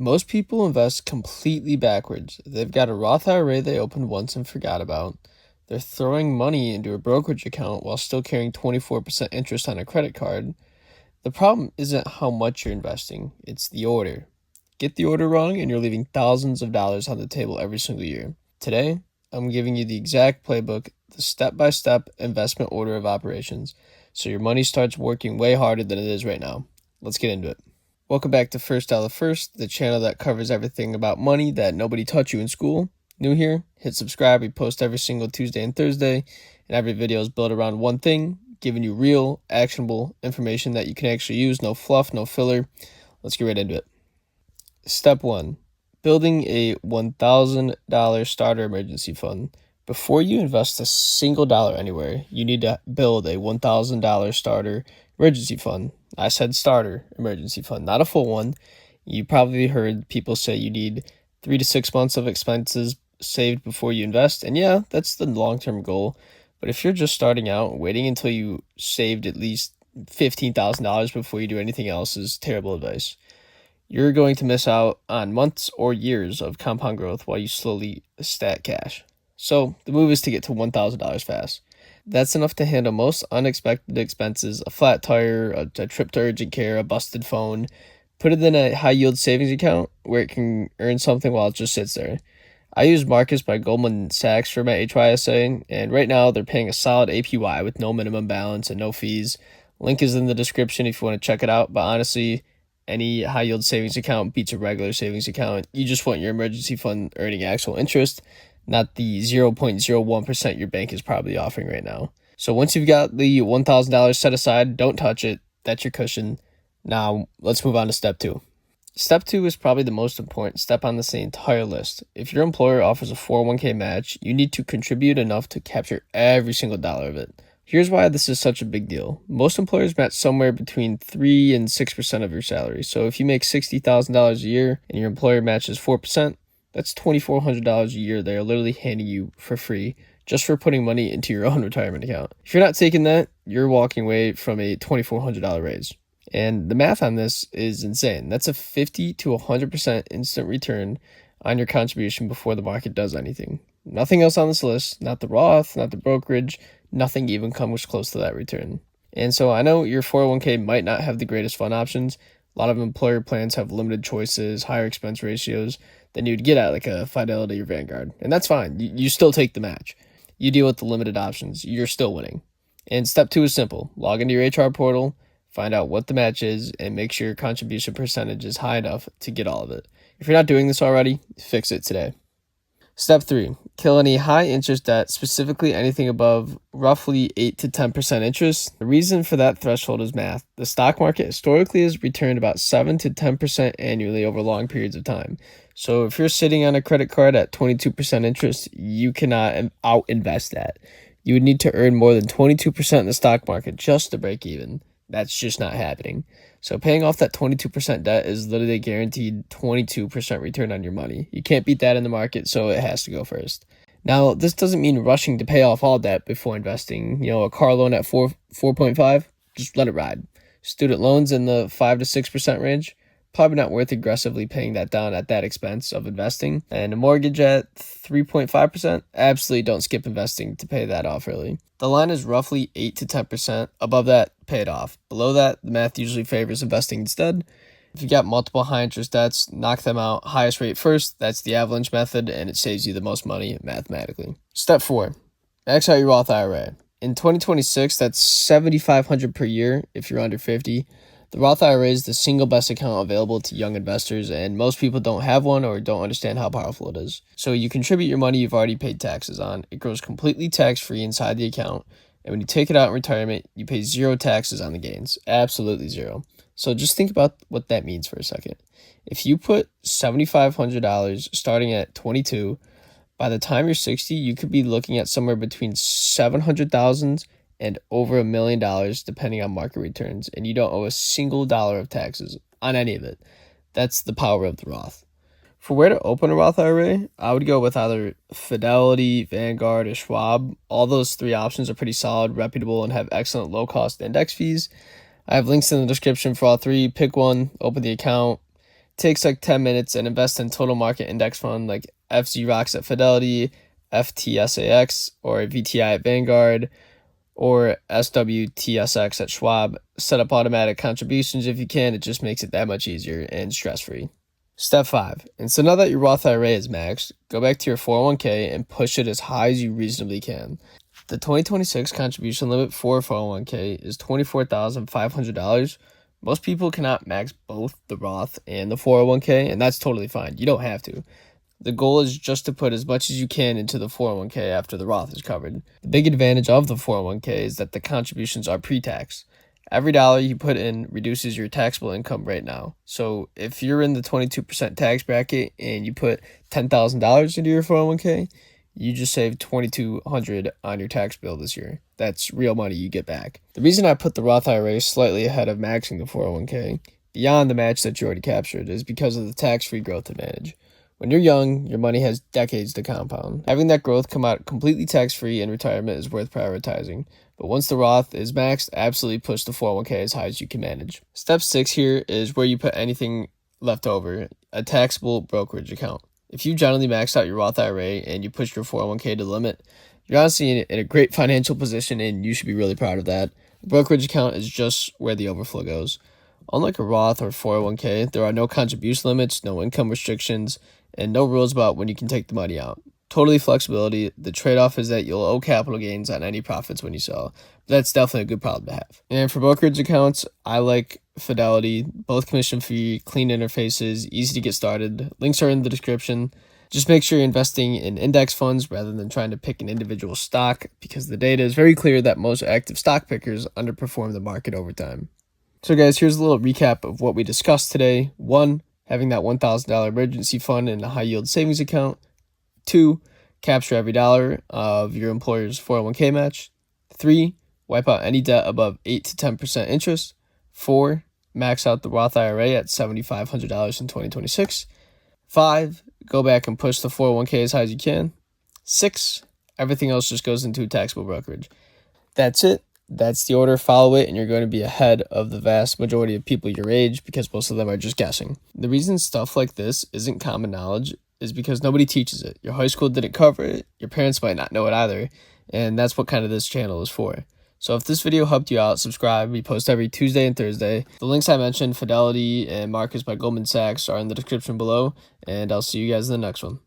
Most people invest completely backwards. They've got a Roth IRA they opened once and forgot about. They're throwing money into a brokerage account while still carrying 24% interest on a credit card. The problem isn't how much you're investing, it's the order. Get the order wrong and you're leaving thousands of dollars on the table every single year. Today, I'm giving you the exact playbook, the step-by-step investment order of operations, so your money starts working way harder than it is right now. Let's get into it. Welcome back to First Dollar First, the channel that covers everything about money that nobody taught you in school. New here? Hit subscribe. We post every single Tuesday and Thursday, and every video is built around one thing, giving you real, actionable information that you can actually use. No fluff, no filler. Let's get right into it. Step 1. Building a $1,000 starter emergency fund. Before you invest a single dollar anywhere, you need to build a $1,000 starter emergency fund. I said starter emergency fund, not a full one. You probably heard people say you need 3 to 6 months of expenses saved before you invest. And yeah, that's the long-term goal. But if you're just starting out, waiting until you saved at least $15,000 before you do anything else is terrible advice. You're going to miss out on months or years of compound growth while you slowly stack cash. So the move is to get to $1,000 fast. That's enough to handle most unexpected expenses, a flat tire, a trip to urgent care, a busted phone. Put it in a high-yield savings account where it can earn something while it just sits there. I use Marcus by Goldman Sachs for my HYSA, and right now they're paying a solid APY with no minimum balance and no fees. Link is in the description if you want to check it out, but honestly, any high-yield savings account beats a regular savings account. You just want your emergency fund earning actual interest, not the 0.01% your bank is probably offering right now. So once you've got the $1,000 set aside, don't touch it. That's your cushion. Now, let's move on to step 2. Step 2 is probably the most important step on this entire list. If your employer offers a 401k match, you need to contribute enough to capture every single dollar of it. Here's why this is such a big deal. Most employers match somewhere between 3 and 6% of your salary. So if you make $60,000 a year and your employer matches 4%, that's $2,400 a year they're literally handing you for free just for putting money into your own retirement account. If you're not taking that, you're walking away from a $2,400 raise. And the math on this is insane. That's a 50 to 100% instant return on your contribution before the market does anything. Nothing else on this list, not the Roth, not the brokerage, nothing even comes close to that return. And so I know your 401k might not have the greatest fund options. A lot of employer plans have limited choices, higher expense ratios than you'd get at like a Fidelity or Vanguard. And that's fine. You still take the match. You deal with the limited options. You're still winning. And step 2 is simple. Log into your HR portal, find out what the match is, and make sure your contribution percentage is high enough to get all of it. If you're not doing this already, fix it today. Step 3, kill any high interest debt, specifically anything above roughly 8 to 10% interest. The reason for that threshold is math. The stock market historically has returned about 7 to 10% annually over long periods of time. So if you're sitting on a credit card at 22% interest, you cannot out-invest that. You would need to earn more than 22% in the stock market just to break even. That's just not happening. So paying off that 22% debt is literally a guaranteed 22% return on your money. You can't beat that in the market, so it has to go first. Now, this doesn't mean rushing to pay off all debt before investing. A car loan at 4.5, just let it ride. Student loans in the 5 to 6% range, probably not worth aggressively paying that down at that expense of investing. And a mortgage at 3.5%, absolutely don't skip investing to pay that off early. The line is roughly 8 to 10%. Above that, pay it off. Below that, the math usually favors investing instead. If you got multiple high interest debts, knock them out highest rate first. That's the avalanche method, and it saves you the most money mathematically. Step 4, max out your Roth IRA. In 2026, that's $7,500 per year if you're under 50. The Roth IRA is the single best account available to young investors, and most people don't have one or don't understand how powerful it is. So you contribute your money you've already paid taxes on. It grows completely tax-free inside the account, and when you take it out in retirement, you pay 0 taxes on the gains. Absolutely 0. So just think about what that means for a second. If you put $7,500 starting at 22, by the time you're 60, you could be looking at somewhere between $700,000 and over $1 million depending on market returns, and you don't owe a single dollar of taxes on any of it. That's the power of the Roth. For where to open a Roth IRA, I would go with either Fidelity, Vanguard, or Schwab. All those 3 options are pretty solid, reputable, and have excellent low-cost index fees. I have links in the description for all 3. Pick one, open the account, Takes like 10 minutes and invest in total market index fund like FZ at Fidelity, FTSAX, or VTI at Vanguard, or SWTSX at Schwab. Set up automatic contributions if you can. It just makes it that much easier and stress-free. Step 5. And so now that your Roth IRA is maxed, go back to your 401k and push it as high as you reasonably can. The 2026 contribution limit for 401k is $24,500. Most people cannot max both the Roth and the 401k, and that's totally fine. You don't have to. The goal is just to put as much as you can into the 401k after the Roth is covered. The big advantage of the 401k is that the contributions are pre-tax. Every dollar you put in reduces your taxable income right now. So if you're in the 22% tax bracket and you put $10,000 into your 401k, you just saved $2,200 on your tax bill this year. That's real money you get back. The reason I put the Roth IRA slightly ahead of maxing the 401k, beyond the match that you already captured, is because of the tax-free growth advantage. When you're young, your money has decades to compound. Having that growth come out completely tax-free in retirement is worth prioritizing. But once the Roth is maxed, absolutely push the 401k as high as you can manage. Step 6 here is where you put anything left over, a taxable brokerage account. If you generally max out your Roth IRA and you push your 401k to the limit, you're honestly in a great financial position and you should be really proud of that. A brokerage account is just where the overflow goes. Unlike a Roth or 401k, there are no contribution limits, no income restrictions, and no rules about when you can take the money out. Totally flexibility. The trade-off is that you'll owe capital gains on any profits when you sell. But that's definitely a good problem to have. And for brokerage accounts, I like Fidelity. Both commission-free, clean interfaces, easy to get started. Links are in the description. Just make sure you're investing in index funds rather than trying to pick an individual stock, because the data is very clear that most active stock pickers underperform the market over time. So guys, here's a little recap of what we discussed today. 1, having that $1,000 emergency fund in a high-yield savings account. 2, capture every dollar of your employer's 401k match. 3, wipe out any debt above 8 to 10% interest. 4, max out the Roth IRA at $7,500 in 2026. 5, go back and push the 401k as high as you can. 6, everything else just goes into a taxable brokerage. That's it. That's the order. Follow it, and you're going to be ahead of the vast majority of people your age because most of them are just guessing. The reason stuff like this isn't common knowledge is because nobody teaches it. Your high school didn't cover it. Your parents might not know it either. And that's what kind of this channel is for. So if this video helped you out, subscribe. We post every Tuesday and Thursday. The links I mentioned, Fidelity and Marcus by Goldman Sachs, are in the description below. And I'll see you guys in the next one.